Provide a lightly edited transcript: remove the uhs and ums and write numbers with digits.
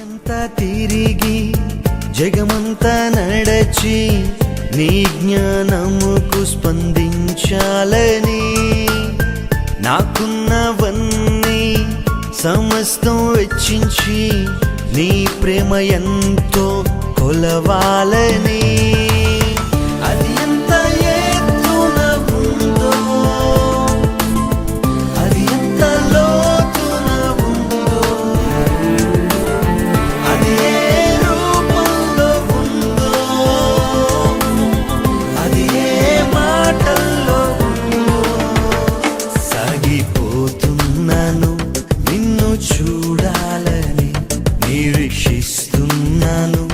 భూమంతా తిరిగి జగమంతా నడచి నీ జ్ఞానముకు స్పందించాలని నాకున్నవన్నీ సమస్తం వెచ్చించి నీ ప్రేమ ఎంతో కొలవాలని అది ఎంత ఎత్తున ఉందో అది ఎంత లోతున ఉందో అది ఏ రూపంలో ఉందో అది ఏ మాటల్లో ఉందో సాగిపోతున్నాను నిన్ను చూడాలని నిరీక్షిస్తున్నాను